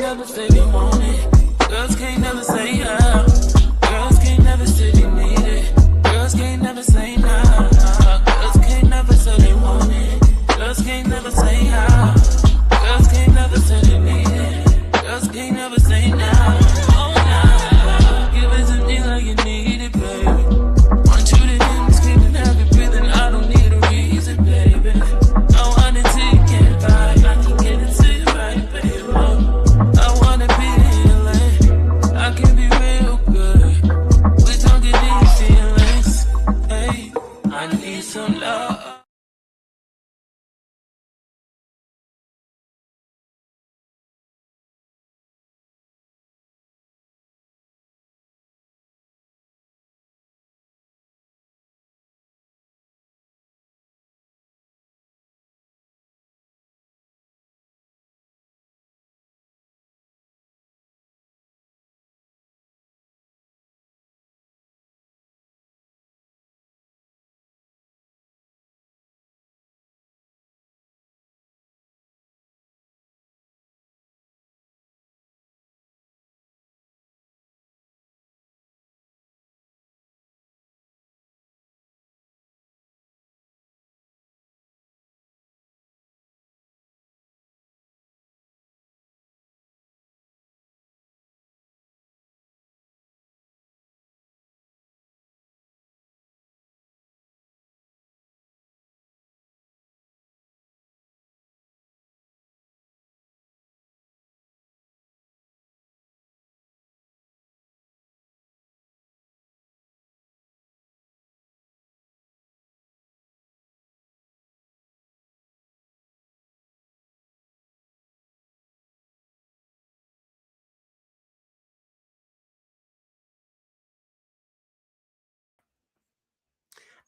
never say they want it. Girls can't never say how. Girls can't never say they need it. Girls can't never say nah. Girls can't never say they want it. Girls can't never say how. Girls can't never say they need it. Girls can't never say nah. Oh nah. Give it to me like you need it, baby. Want you to hear me screaming, have you breathing. I don't need a reason, baby. I want it till you can't buy. I can get it to you right, baby. I wanna be healing. I can be real good. We don't get these feelings. Hey, I need some love.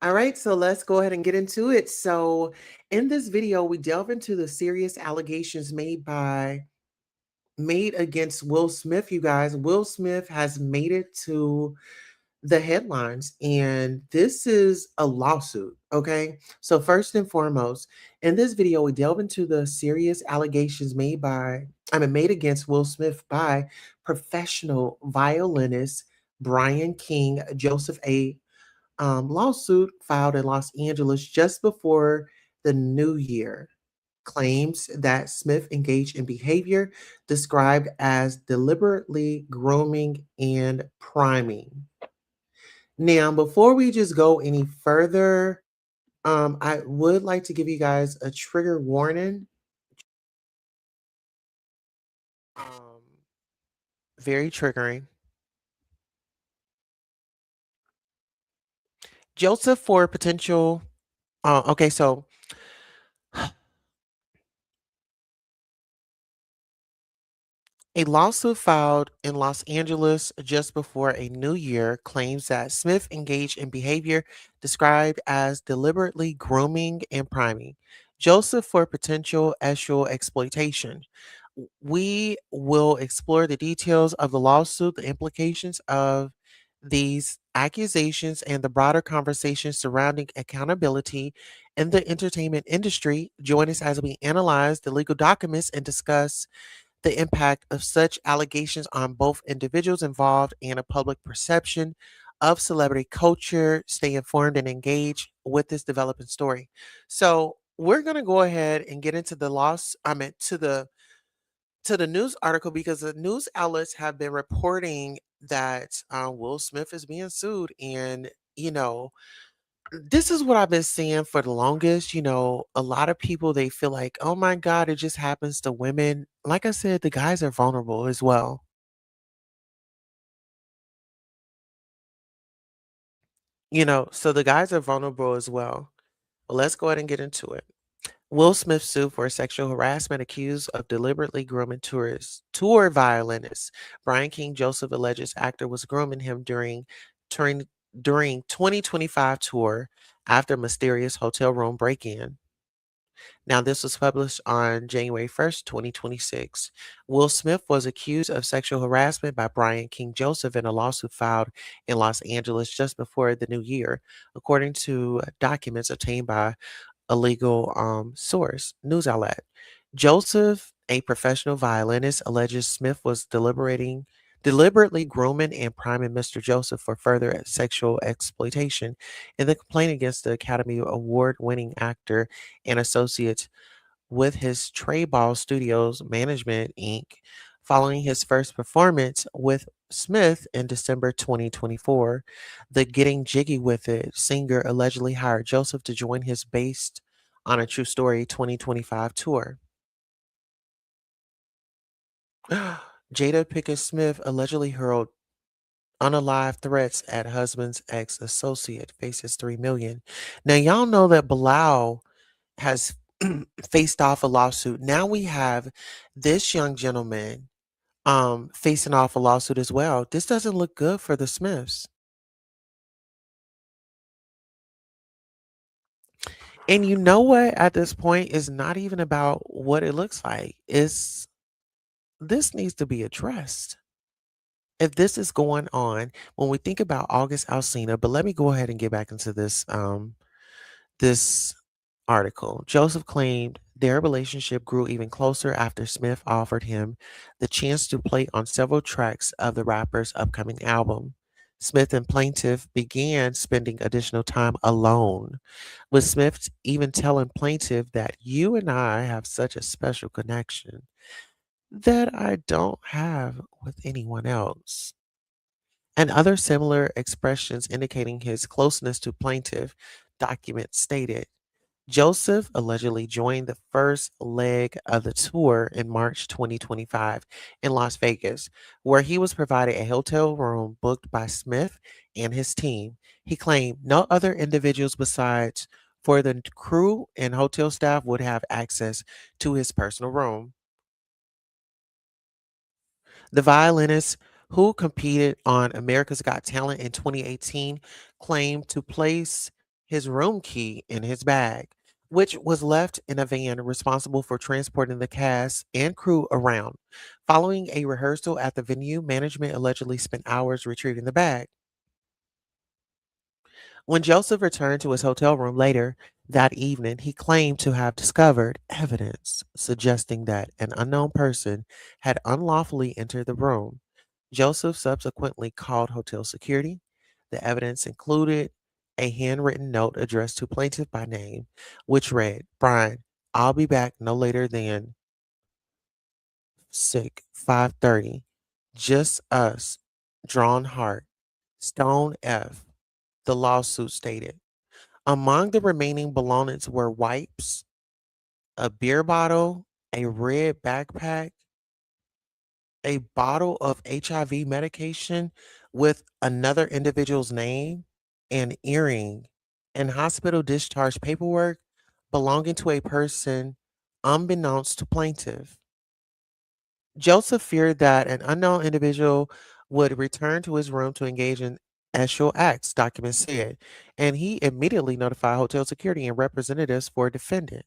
All right, so let's go ahead and get into it. So, in this video, we delve into the serious allegations made against Will Smith, you guys. Will Smith has made it to the headlines, and this is a lawsuit, okay? So, first and foremost, in this video, we delve into the serious allegations made against Will Smith by professional violinist Brian King Joseph A lawsuit filed in Los Angeles just before the new year claims that Smith engaged in behavior described as deliberately grooming and priming. Now, before we just go any further, I would like to give you guys a trigger warning. Um, Very triggering. Joseph for potential. Okay, so a lawsuit filed in Los Angeles just before a new year claims that Smith engaged in behavior described as deliberately grooming and priming Joseph for potential sexual exploitation. We will explore the details of the lawsuit, the implications of these accusations, and the broader conversation surrounding accountability in the entertainment industry. Join us as we analyze the legal documents and discuss the impact of such allegations on both individuals involved and a public perception of celebrity culture. Stay informed and engage with this developing story. So we're gonna go ahead and get into the loss. I mean to the news article because the news outlets have been reporting that Will Smith is being sued, and this is what I've been seeing for the longest. A lot of people, they feel like, oh my God, it just happens to women. Like I said, the guys are vulnerable as well. So the guys are vulnerable as well. But let's go ahead and get into it. Will Smith sued for sexual harassment, accused of deliberately grooming tour violinist. Brian King Joseph alleges actor was grooming him during during 2025 tour after mysterious hotel room break-in. Now, this was published on January 1st, 2026. Will Smith was accused of sexual harassment by Brian King Joseph in a lawsuit filed in Los Angeles just before the new year, according to documents obtained by a legal source, news outlet. Joseph A professional violinist alleges Smith was deliberately grooming and priming Mr. Joseph for further sexual exploitation. In the complaint against the Academy Award winning actor and associate with his Trey Ball Studios Management Inc. Following his first performance with Smith in December 2024, the Getting Jiggy With It singer allegedly hired Joseph to join his based on a true story 2025 tour. Jada Pickett Smith allegedly hurled unalive threats at husband's ex associate, faces 3 million. Now y'all know that Bilal has faced off a lawsuit. Now we have this young gentleman facing off a lawsuit as well. This doesn't look good for the Smiths. And you know what? At this point, it's not even about what it looks like. It's this needs to be addressed. If this is going on, when we think about August Alsina, but let me go ahead and get back into this article. Joseph claimed their relationship grew even closer after Smith offered him the chance to play on several tracks of the rapper's upcoming album. Smith and plaintiff began spending additional time alone, with Smith even telling plaintiff that you and I have such a special connection that I don't have with anyone else. And other similar expressions indicating his closeness to plaintiff, document stated. Joseph allegedly joined the first leg of the tour in March 2025 in Las Vegas, where he was provided a hotel room booked by Smith and his team. He claimed no other individuals besides for the crew and hotel staff would have access to his personal room. The violinist who competed on America's Got Talent in 2018 claimed to place his room key in his bag, which was left in a van responsible for transporting the cast and crew around. Following a rehearsal at the venue, management allegedly spent hours retrieving the bag. When Joseph returned to his hotel room later that evening, he claimed to have discovered evidence suggesting that an unknown person had unlawfully entered the room. Joseph subsequently called hotel security. The evidence included a handwritten note addressed to plaintiff by name, which read, Brian, I'll be back no later than sick 5:30. Just us. Drawn heart. Stone F. The lawsuit stated. Among the remaining belongings were wipes, a beer bottle, a red backpack, a bottle of HIV medication with another individual's name, an earring, and hospital discharge paperwork belonging to a person unbeknownst to plaintiff. Joseph feared that an unknown individual would return to his room to engage in sexual acts, documents said, and he immediately notified hotel security and representatives for defendant.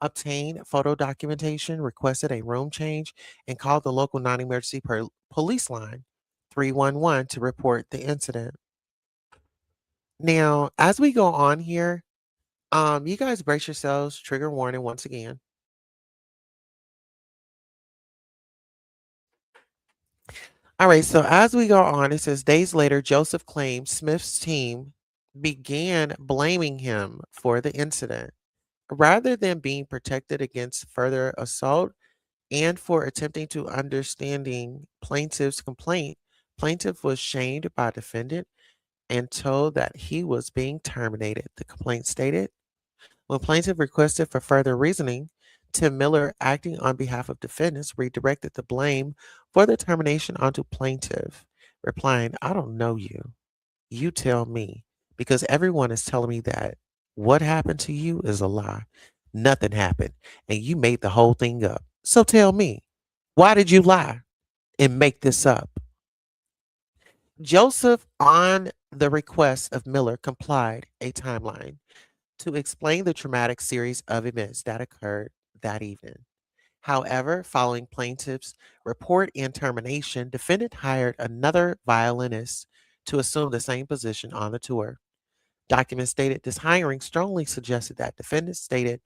Obtained photo documentation, requested a room change, and called the local non-emergency police line 311 to report the incident. Now, as we go on here, you guys brace yourselves. Trigger warning once again. All right, so as we go on, it says days later, Joseph claimed Smith's team began blaming him for the incident. Rather than being protected against further assault and for attempting to understanding plaintiff's complaint, plaintiff was shamed by defendant and told that he was being terminated. The complaint stated, when plaintiff requested for further reasoning, Tim Miller, acting on behalf of defendants, redirected the blame for the termination onto plaintiff, replying, I don't know you. You tell me, because everyone is telling me that what happened to you is a lie. Nothing happened, and you made the whole thing up. So tell me, why did you lie and make this up? Joseph, on the request of Miller, complied a timeline to explain the traumatic series of events that occurred that evening. However, following plaintiff's report and termination, defendant hired another violinist to assume the same position on the tour. Documents stated this hiring strongly suggested that defendant stated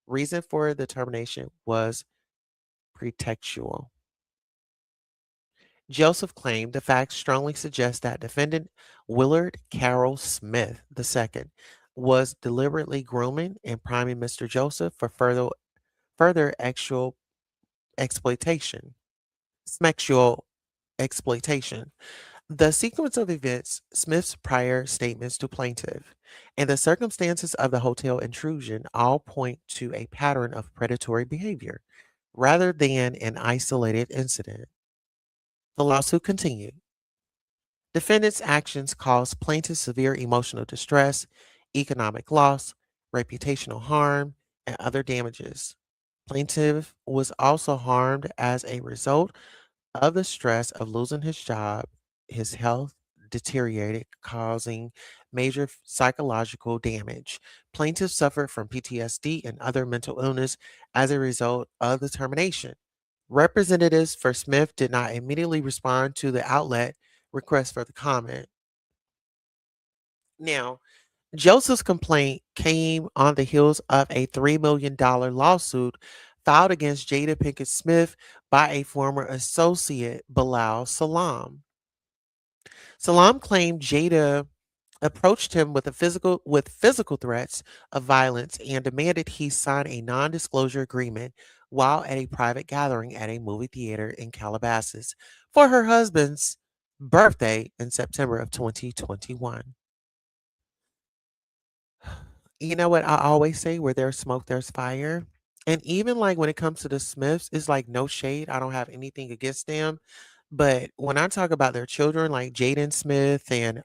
reason for the termination was pretextual. Joseph claimed the facts strongly suggest that defendant Willard Carroll Smith II was deliberately grooming and priming Mr. Joseph for further sexual exploitation. Sexual exploitation. The sequence of events, Smith's prior statements to plaintiff, and the circumstances of the hotel intrusion all point to a pattern of predatory behavior rather than an isolated incident. The lawsuit continued. Defendant's actions caused plaintiff severe emotional distress, economic loss, reputational harm, and other damages. Plaintiff was also harmed as a result of the stress of losing his job. His health deteriorated, causing major psychological damage. Plaintiff suffered from PTSD and other mental illness as a result of the termination. Representatives for Smith did not immediately respond to the outlet request for the comment. Now, Joseph's complaint came on the heels of a $3 million lawsuit filed against Jada Pinkett Smith by a former associate, Bilal Salam. Salam claimed Jada approached him with physical threats of violence and demanded he sign a non-disclosure agreement while at a private gathering at a movie theater in Calabasas for her husband's birthday in September of 2021. You know what I always say, where there's smoke, there's fire. And even like when it comes to the Smiths, it's like no shade. I don't have anything against them. But when I talk about their children, like Jaden Smith and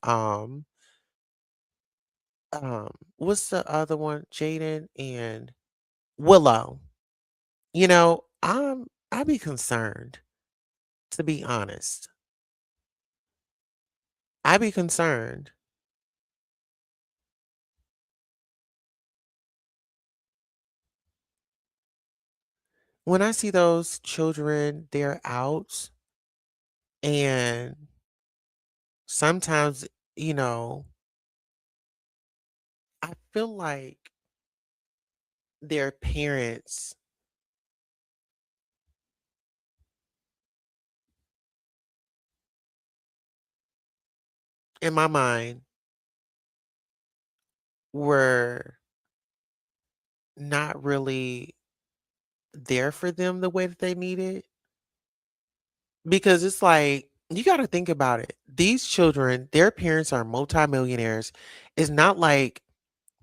what's the other one? Jaden and Willow. I'd be concerned, to be honest. I'd be concerned when I see those children, they're out and sometimes, you know, I feel like their parents, in my mind, were not really there for them the way that they needed. Because it's like, you got to think about it. These children, their parents are multimillionaires. It's not like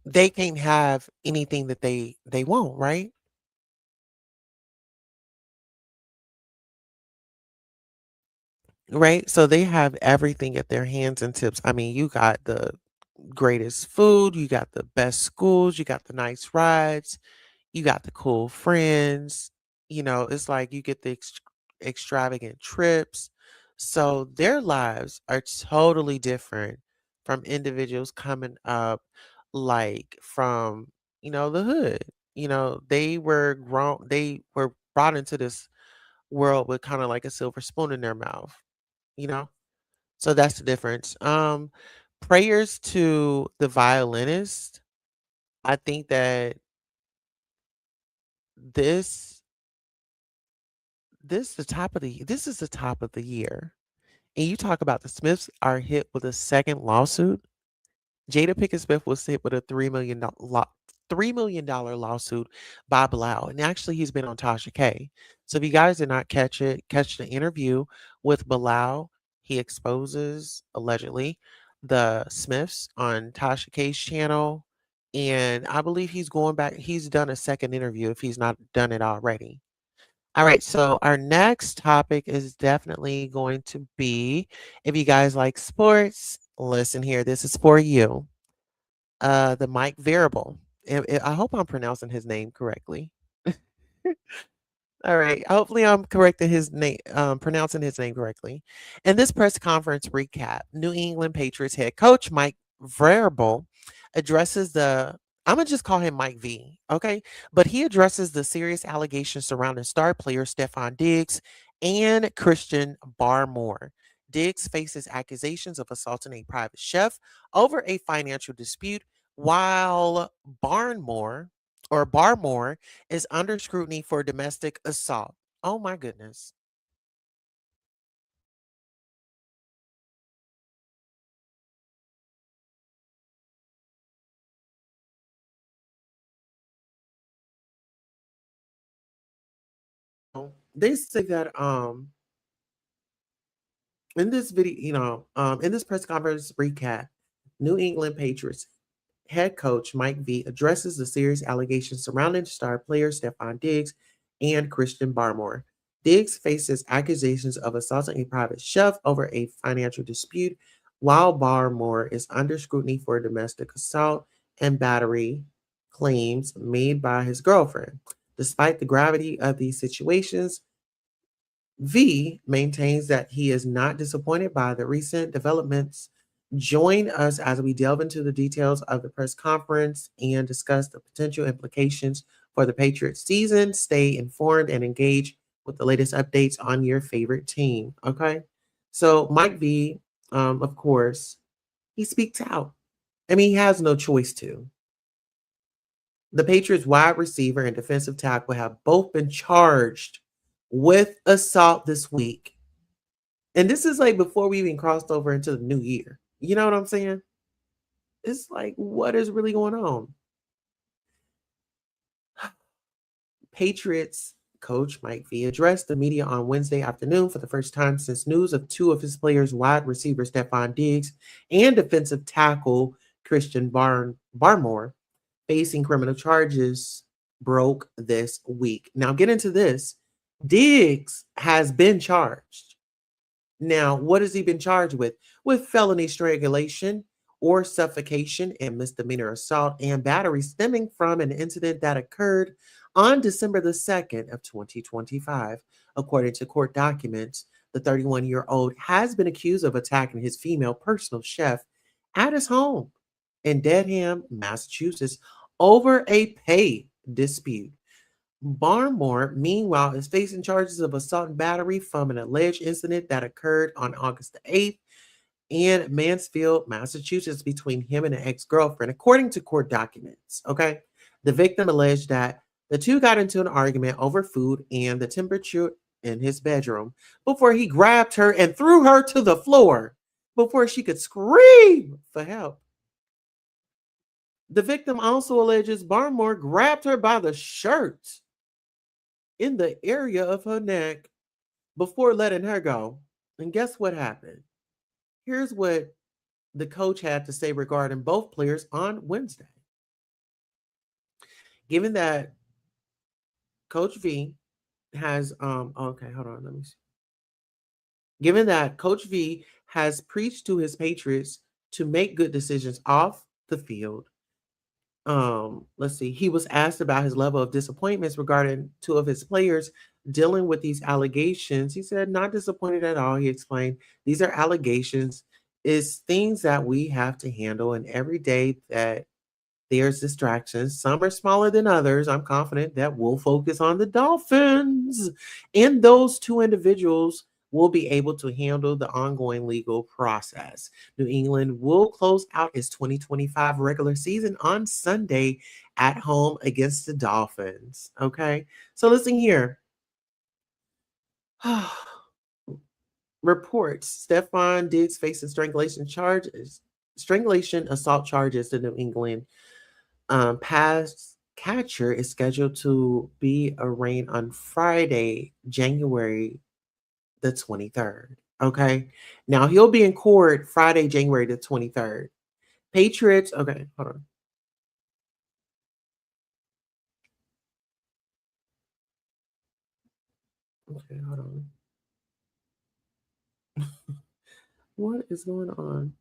they can't have anything that they want, right? Right? So they have everything at their hands and tips. I mean, you got the greatest food, you got the best schools, you got the nice rides, you got the cool friends. It's like you get the extravagant trips. So their lives are totally different from individuals coming up like from, the hood. They were brought into this world with kind of like a silver spoon in their mouth, you know? So that's the difference. Prayers to the violinist. I think that this this is the top of the year. And you talk about the Smiths are hit with a second lawsuit. Jada Pinkett Smith was hit with a $3 million lawsuit by Bilal. And actually he's been on Tasha K. So if you guys did not catch the interview with Bilal, he exposes allegedly the Smiths on Tasha K's channel. And I believe he's going back. He's done a second interview if he's not done it already. All right, so our next topic is definitely going to be, if you guys like sports, listen here. This is for you. The Mike Variable. I hope I'm pronouncing his name correctly. All right. Hopefully, I'm correcting his name, pronouncing his name correctly. In this press conference recap, New England Patriots head coach Mike Vrabel addresses the. I'm gonna just call him Mike V. Okay, but he addresses the serious allegations surrounding star player Stefon Diggs and Christian Barmore. Diggs faces accusations of assaulting a private chef over a financial dispute, while Barmore is under scrutiny for domestic assault. Oh my goodness. They say that in this video, in this press conference recap, New England Patriots head coach Mike V addresses the serious allegations surrounding star players Stefon Diggs and Christian Barmore. Diggs faces accusations of assaulting a private chef over a financial dispute, while Barmore is under scrutiny for domestic assault and battery claims made by his girlfriend. Despite the gravity of these situations, V maintains that he is not disappointed by the recent developments. Join us as we delve into the details of the press conference and discuss the potential implications for the Patriots season. Stay informed and engage with the latest updates on your favorite team. Okay. So, Mike V, of course, he speaks out. I mean, he has no choice to. The Patriots wide receiver and defensive tackle have both been charged with assault this week. And this is like before we even crossed over into the new year. You know what I'm saying? It's like, what is really going on? Patriots coach Mike V addressed the media on Wednesday afternoon for the first time since news of two of his players, wide receiver Stefon Diggs and defensive tackle Christian Barmore, facing criminal charges broke this week. Now, get into this. Diggs has been charged. Now, what has he been charged with? With felony strangulation or suffocation and misdemeanor assault and battery stemming from an incident that occurred on December the 2nd of 2025. According to court documents, the 31-year-old has been accused of attacking his female personal chef at his home in Dedham, Massachusetts, over a pay dispute. Barmore, meanwhile, is facing charges of assault and battery from an alleged incident that occurred on August the 8th in Mansfield, Massachusetts, between him and an ex-girlfriend, according to court documents. Okay. The victim alleged that the two got into an argument over food and the temperature in his bedroom before he grabbed her and threw her to the floor before she could scream for help. The victim also alleges Barmore grabbed her by the shirt in the area of her neck before letting her go. And guess what happened? Here's what the coach had to say regarding both players on Wednesday. Given that Coach V has okay, hold on, let me see. Given that Coach V has preached to his Patriots to make good decisions off the field, let's see, he was asked about his level of disappointments regarding two of his players dealing with these allegations. He said, not disappointed at all. He explained, these are allegations, is things that we have to handle, and every day that there's distractions, some are smaller than others, I'm confident that we'll focus on the Dolphins, and those two individuals will be able to handle the ongoing legal process. New England will close out its 2025 regular season on Sunday at home against the Dolphins. Okay, so listen here. Reports Stefon Diggs faces strangulation assault charges to New England. Pass catcher is scheduled to be arraigned on Friday, January the 23rd. Okay. Now he'll be in court Friday, January the 23rd. Patriots. Okay. Hold on. Okay. Hold on. What is going on?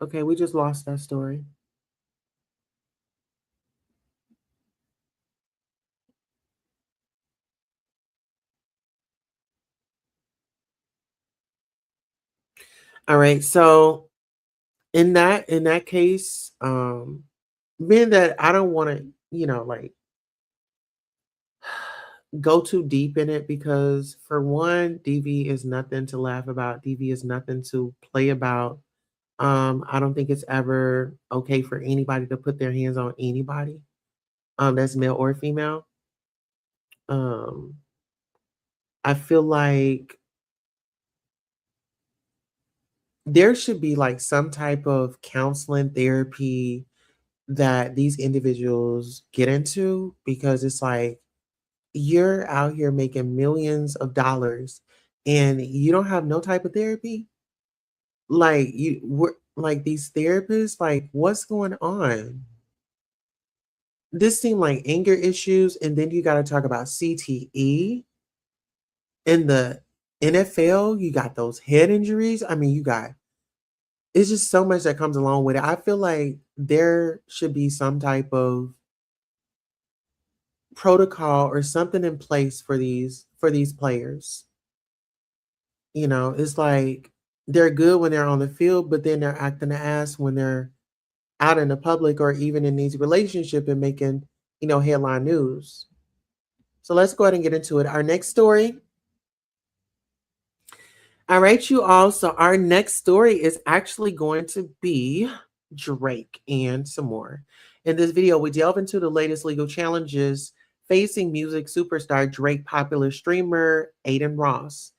Okay. We just lost that story. All right. So in that case, being that I don't want to, like go too deep in it because, for one, DV is nothing to laugh about. DV is nothing to play about. I don't think it's ever okay for anybody to put their hands on anybody, that's male or female. Um, I feel like there should be like some type of counseling therapy that these individuals get into, because it's like you're out here making millions of dollars and you don't have no type of therapy. Like we're like these therapists, like what's going on? This seemed like anger issues, and then you got to talk about CTE in the NFL. You got those head injuries. I mean, you got it's just so much that comes along with it. I feel like there should be some type of protocol or something in place for these players. You know, it's like they're good when they're on the field, but then they're acting the ass when they're out in the public or even in these relationship and making, headline news. So let's go ahead and get into it. Our next story. All right, you all. So our next story is actually going to be Drake and some more. In this video, we delve into the latest legal challenges facing music superstar Drake, popular streamer Aiden Ross,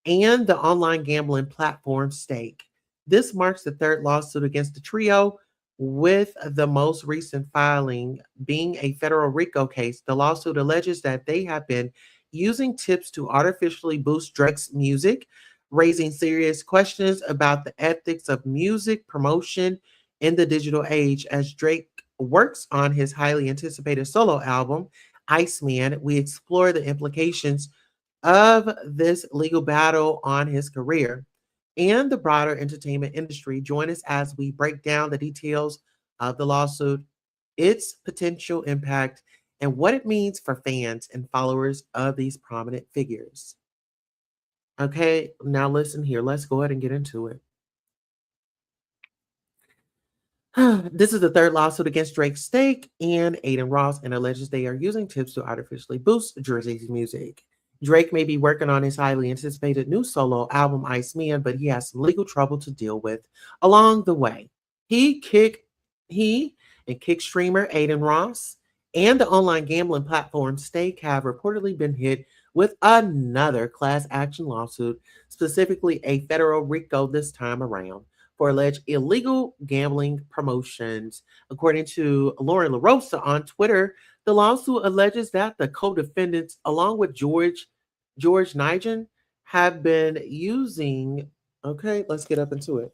and the online gambling platform Stake. This marks the third lawsuit against the trio, with the most recent filing being a federal RICO case. The lawsuit alleges that they have been using tips to artificially boost Drake's music, raising serious questions about the ethics of music promotion in the digital age. As Drake works on his highly anticipated solo album, Iceman, we explore the implications of this legal battle on his career and the broader entertainment industry. Join us as we break down the details of the lawsuit, its potential impact, and what it means for fans and followers of these prominent figures. Okay, now listen here. Let's go ahead and get into it. This is the third lawsuit against Drake's Stake and Aiden Ross, and alleges they are using tips to artificially boost Jersey's music. Drake may be working on his highly anticipated new solo album, Iceman, but he has some legal trouble to deal with along the way. He kick he and kick streamer Aiden Ross and the online gambling platform Stake have reportedly been hit with another class action lawsuit, specifically a federal RICO this time around, for alleged illegal gambling promotions. According to Lauren LaRosa on Twitter, the lawsuit alleges that the co-defendants, along with George Nigel, have been using. Okay, let's get up into it.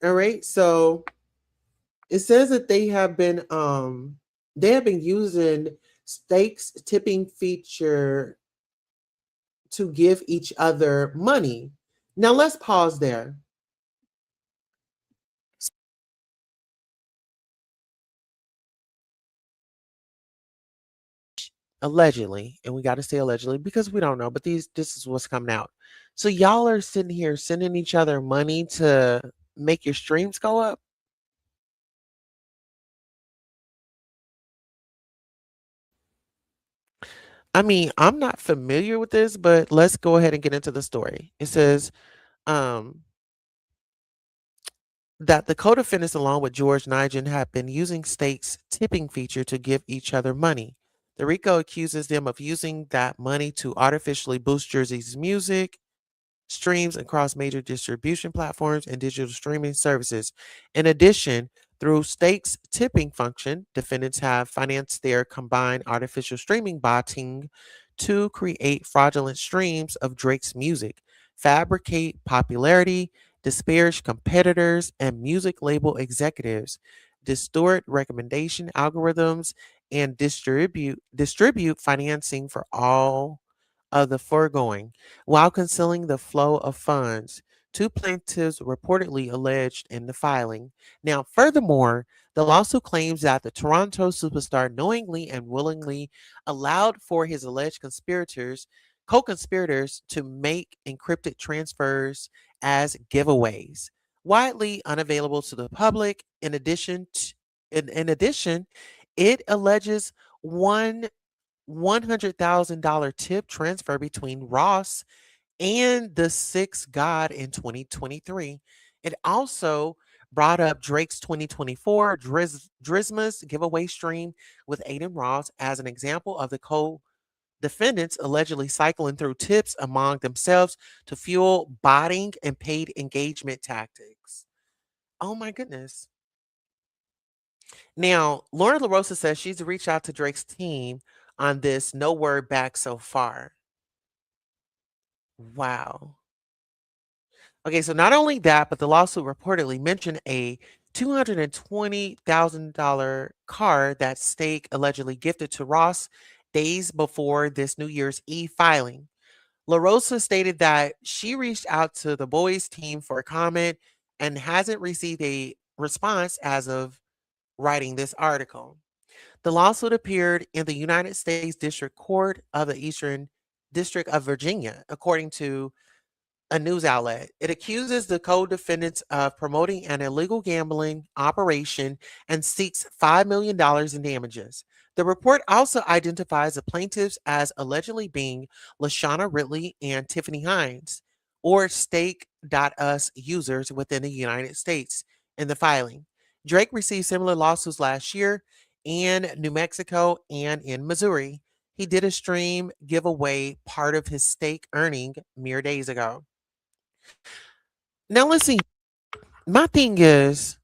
All right, so it says that they have been using stakes tipping feature to give each other money. Now let's pause there. Allegedly, and we got to say allegedly because we don't know, but this is what's coming out. So y'all are sitting here sending each other money to make your streams go up. I mean, I'm not familiar with this, but let's go ahead and get into the story. It says um, that the co-defendants, along with George Nigel, have been using Stake's tipping feature to give each other money. The RICO accuses them of using that money to artificially boost Jersey's music streams across major distribution platforms and digital streaming services. In addition, through Stake's tipping function, defendants have financed their combined artificial streaming botting to create fraudulent streams of Drake's music, fabricate popularity, disparage competitors and music label executives, distort recommendation algorithms, and distribute financing for all of the foregoing while concealing the flow of funds. Two plaintiffs reportedly alleged in the filing. Now, furthermore, the lawsuit claims that the Toronto superstar knowingly and willingly allowed for his alleged co-conspirators to make encrypted transfers as giveaways, widely unavailable to the public. In addition, it alleges one $100,000 tip transfer between Ross and the Sixth God in 2023. It also brought up Drake's 2024 Drizma's giveaway stream with Aiden Ross as an example of the co-defendants allegedly cycling through tips among themselves to fuel botting and paid engagement tactics. Oh my goodness. Now, Lauren LaRosa says she's reached out to Drake's team on this, no word back so far. Wow. Okay, so not only that, but the lawsuit reportedly mentioned a $220,000 car that Stake allegedly gifted to Ross days before this New Year's Eve filing. La Rosa stated that she reached out to the boys' team for a comment and hasn't received a response as of writing this article. The lawsuit appeared in the United States District Court of the Eastern District of Virginia, according to a news outlet. It accuses the co-defendants of promoting an illegal gambling operation and seeks $5 million in damages. The report also identifies the plaintiffs as allegedly being Lashana Ridley and Tiffany Hines, or Stake.us users within the United States in the filing. Drake received similar lawsuits last year in New Mexico and in Missouri. He did a stream give away part of his stake earning mere days ago. Now let's see. My thing is,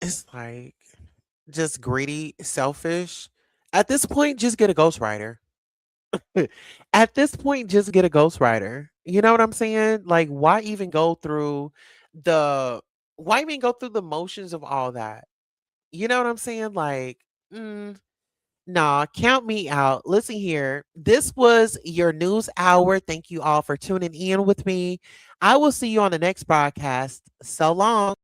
it's like just greedy, selfish. At this point, just get a ghostwriter. At this point, just get a ghostwriter. You know what I'm saying? Like, the why even go through the motions of all that? You know what I'm saying? Like, mm, nah, count me out. Listen here. This was your news hour. Thank you all for tuning in with me. I will see you on the next broadcast. So long.